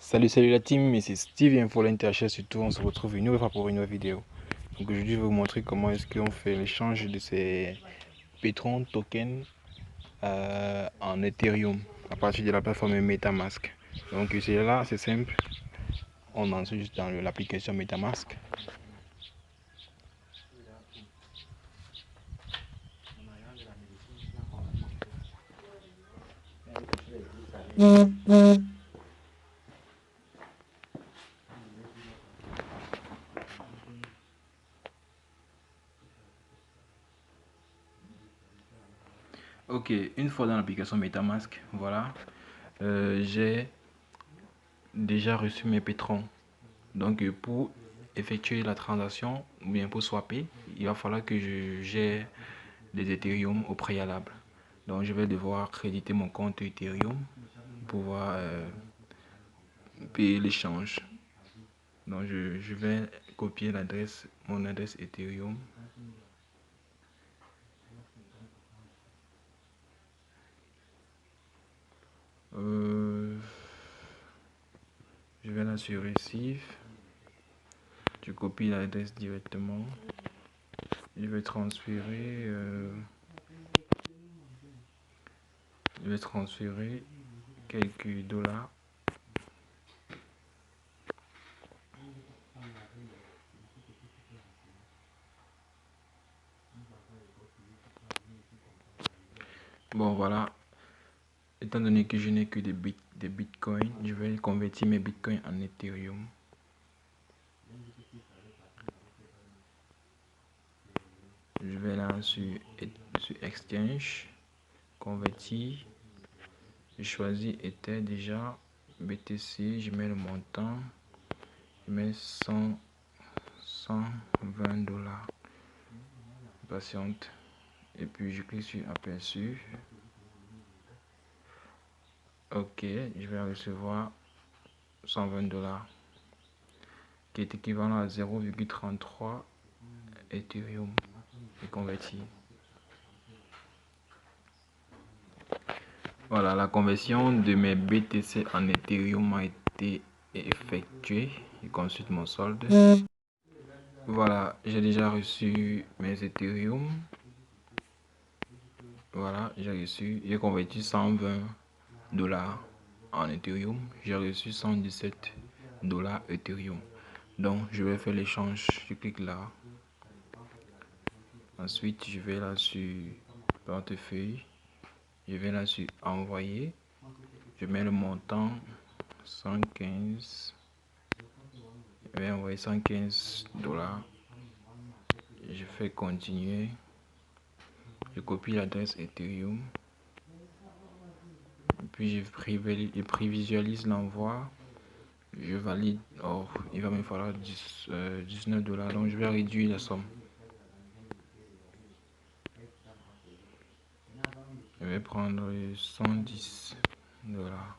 Salut la team, c'est Steve et Infolent THS surtout, on se retrouve une nouvelle fois pour une nouvelle vidéo. Donc aujourd'hui je vais vous montrer comment est-ce qu'on fait l'échange de ces Petron tokens en Ethereum à partir de la plateforme MetaMask. Donc c'est là, c'est simple, on entre juste dans l'application MetaMask. Ok, une fois dans l'application MetaMask, voilà, j'ai déjà reçu mes pétrons. Donc pour effectuer la transaction ou bien pour swapper, il va falloir que j'ai des Ethereum au préalable. Donc je vais devoir créditer mon compte Ethereum pour pouvoir payer l'échange. Donc je vais copier mon adresse Ethereum. Je vais là sur Receive. Je copie l'adresse directement. Je vais transférer. Quelques dollars. Bon voilà. Étant donné que je n'ai que des bitcoins, je vais convertir mes bitcoins en Ethereum. Je vais là sur Exchange, convertir. Je choisis Ether déjà, BTC, je mets le montant, je mets 120 dollars. Patiente. Et puis je clique sur aperçu. Ok, je vais recevoir 120 dollars qui est équivalent à 0,33 Ethereum et converti. Voilà, la conversion de mes BTC en Ethereum a été effectuée. Je consulte mon solde. Voilà, j'ai déjà reçu mes Ethereum. Voilà, j'ai converti 120 dollars en Ethereum. J'ai reçu 117 dollars Ethereum. Donc, je vais faire l'échange. Je clique là. Ensuite, je vais là sur portefeuille. Je vais là sur envoyer. Je mets le montant 115. Je vais envoyer 115 dollars. Je fais continuer. Je copie l'adresse Ethereum. Puis je prévisualise l'envoi. Je valide. Or, il va me falloir 19 dollars. Donc, je vais réduire la somme. Je vais prendre 110 dollars.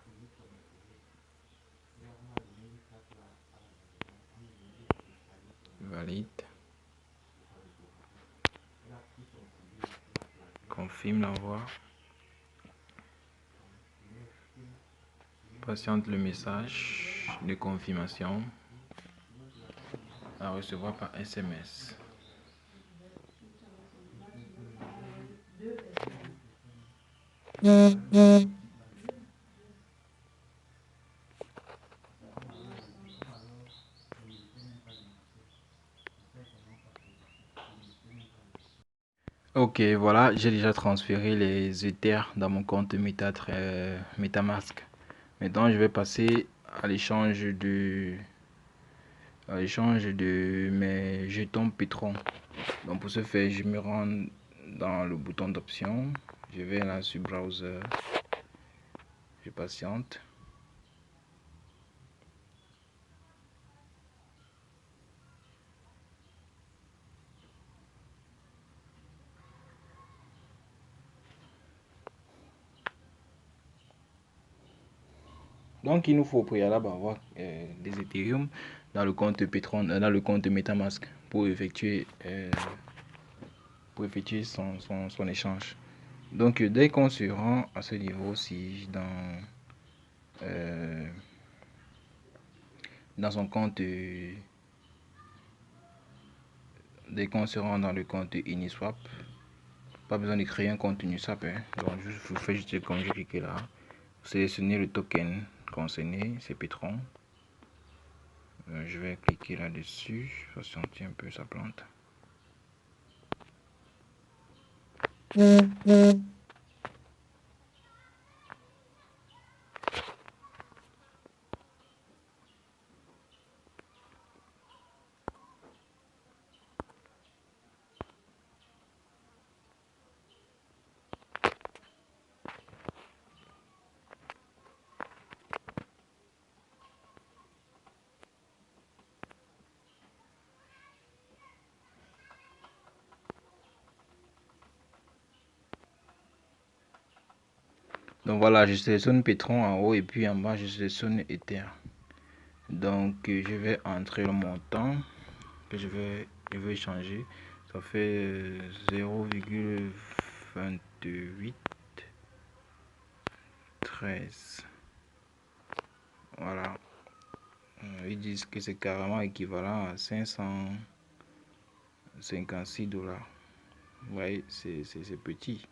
Valide. Confirme l'envoi. Patiente le message de confirmation à recevoir par SMS. Ok, voilà, j'ai déjà transféré les Ethers dans mon compte MetaMask. Maintenant, je vais passer à l'échange de mes jetons Petron. Donc pour ce faire, je me rends dans le bouton d'options. Je vais là sur Browser. Je patiente. Donc il nous faut au préalable avoir des Ethereum dans le compte Petron, dans le compte MetaMask pour effectuer son échange. Donc dès qu'on se rend à ce niveau-ci dans dans son compte. Dès qu'on se rend dans le compte Uniswap, pas besoin de créer un compte Uniswap, hein. Donc vous faites juste comme j'ai cliqué là, vous sélectionnez le token concerné, c'est Petron. Je vais cliquer là dessus, patienter un peu, ça plante. Donc voilà, je sélectionne Petron en haut et puis en bas je sélectionne Ether. Donc je vais entrer le montant que je veux changer. Ça fait 0,2813. Voilà. Ils disent que c'est carrément équivalent à 556 dollars. Vous voyez, c'est petit.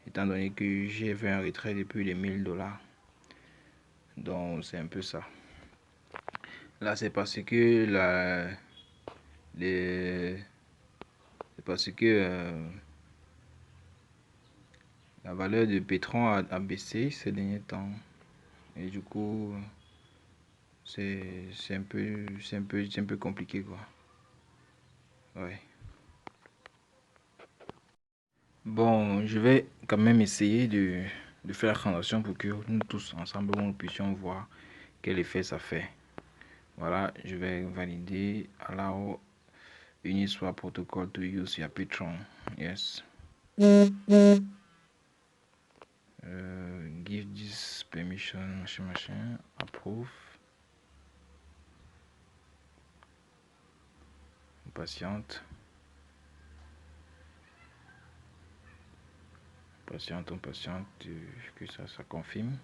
Étant donné que j'ai fait un retrait depuis les 1000 dollars. Donc c'est un peu ça. Là c'est parce que la valeur de Petron a baissé ces derniers temps. Et du coup c'est un peu compliqué quoi. Ouais. Bon, je vais quand même essayer de faire la transaction pour que nous tous ensemble nous puissions voir quel effet ça fait. Voilà, je vais valider. Allow Uniswap protocol to use your Petron. Yes. Give this permission, machin. Approve. On patiente. On patiente que ça confirme.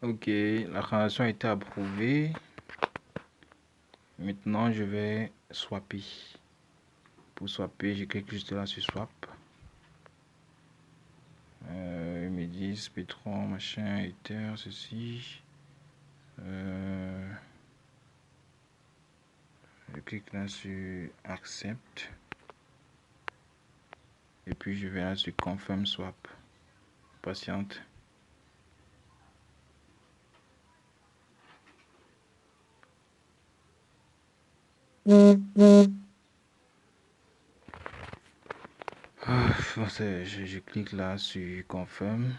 Ok, la transaction a été approuvée. Maintenant, je vais swapper. Pour swapper, je clique juste là sur swap. Ils me disent Petron, machin, Ether, ceci. Je clique là sur accept. Et puis je vais là sur confirm swap. Patiente. Je clique là sur confirm.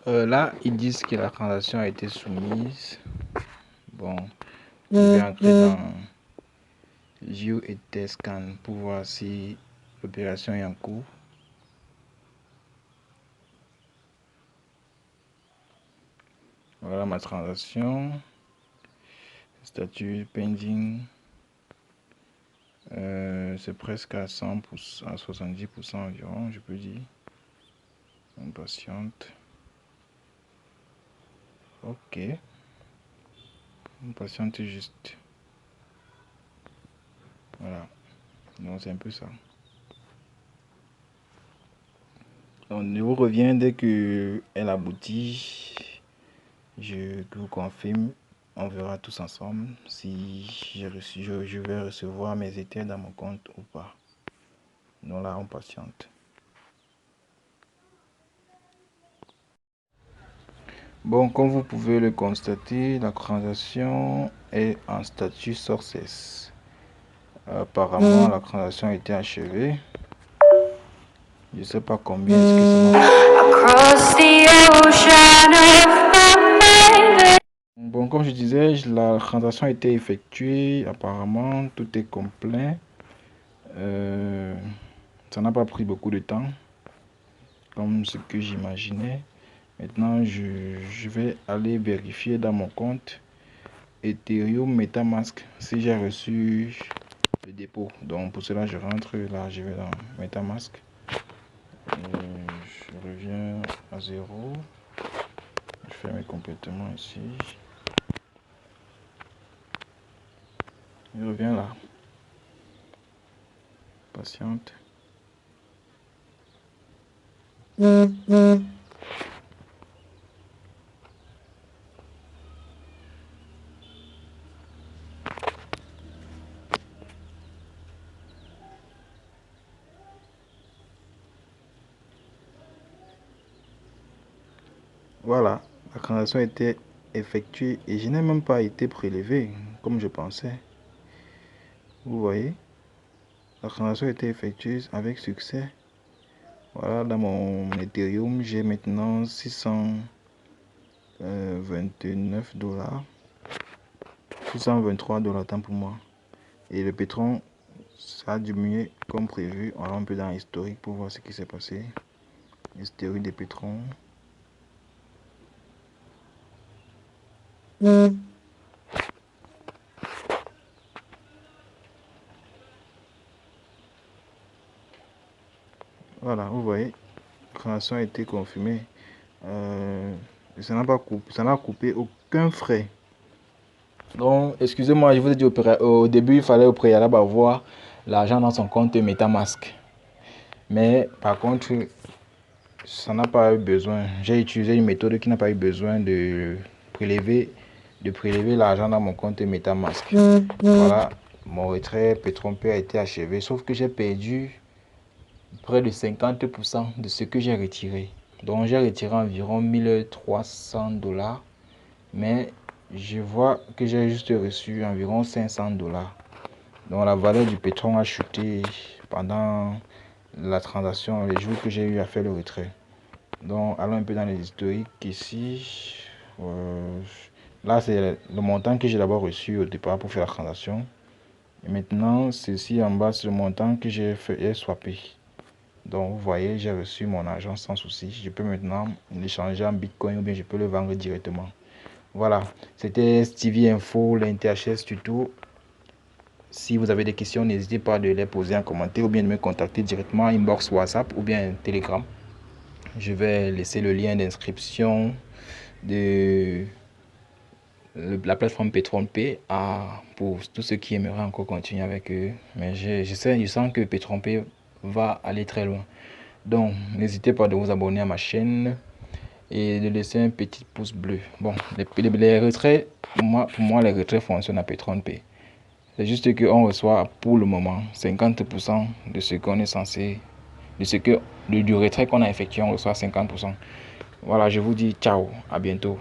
Là, ils disent que la transaction a été soumise. Bon, je vais entrer dans View et Test Scan pour voir si l'opération est en cours. Voilà ma transaction. Statut pending. C'est presque à 100%, à 70% environ, je peux dire. On patiente. Ok. On patiente juste. Voilà. Donc c'est un peu ça. On vous revient dès que elle aboutit. Je vous confirme. On verra tous ensemble si je vais recevoir mes Ethers dans mon compte ou pas. Donc là, on patiente. Bon, comme vous pouvez le constater, la transaction est en statut success. Apparemment, la transaction a été achevée. Je sais pas combien est-ce que ça va. Bon, comme je disais, la transaction a été effectuée. Apparemment, tout est complet. Ça n'a pas pris beaucoup de temps, comme ce que j'imaginais. Maintenant, je vais aller vérifier dans mon compte Ethereum MetaMask si j'ai reçu le dépôt. Donc pour cela, je rentre là, je vais dans MetaMask. Je reviens à 0. Je ferme complètement ici. Je reviens là. Patiente. Voilà, la transaction a été effectuée et je n'ai même pas été prélevé comme je pensais. Vous voyez, la transaction a été effectuée avec succès. Voilà, dans mon Ethereum, j'ai maintenant 629 $, 623 $ tant pour moi. Et le pétrole, ça a diminué comme prévu. On rentre un peu dans l'historique pour voir ce qui s'est passé. Historique des pétroles. Voilà, vous voyez, la transaction a été confirmée. Ça n'a coupé aucun frais. Donc, excusez-moi, je vous ai dit au début, il fallait au préalable avoir l'argent dans son compte MetaMask. Mais par contre, ça n'a pas eu besoin. J'ai utilisé une méthode qui n'a pas eu besoin de prélever l'argent dans mon compte MetaMask. Voilà, mon retrait Petronpay a été achevé, sauf que j'ai perdu près de 50% de ce que j'ai retiré. Donc j'ai retiré environ 1300 $, mais je vois que j'ai juste reçu environ 500 $. Donc la valeur du pétrole a chuté pendant la transaction, les jours que j'ai eu à faire le retrait. Donc allons un peu dans les historiques ici. Là c'est le montant que j'ai d'abord reçu au départ pour faire la transaction. Et maintenant ceci en bas c'est le montant que j'ai fait swappé. Donc vous voyez, j'ai reçu mon argent sans souci. Je peux maintenant l'échanger en Bitcoin ou bien je peux le vendre directement. Voilà, c'était Stevie Info, l'NTHS Tuto. Si vous avez des questions, n'hésitez pas de les poser en commentaire ou bien de me contacter directement inbox WhatsApp ou bien Telegram. Je vais laisser le lien d'inscription de la plateforme Petronpay pour tous ceux qui aimeraient encore continuer avec eux. Mais je sens que Petronpay va aller très loin. Donc, n'hésitez pas de vous abonner à ma chaîne et de laisser un petit pouce bleu. Bon, les retraits, pour moi, les retraits fonctionnent à Petronpay. C'est juste qu'on reçoit pour le moment 50% de ce qu'on est censé, du retrait qu'on a effectué, on reçoit 50%. Voilà, je vous dis ciao, à bientôt.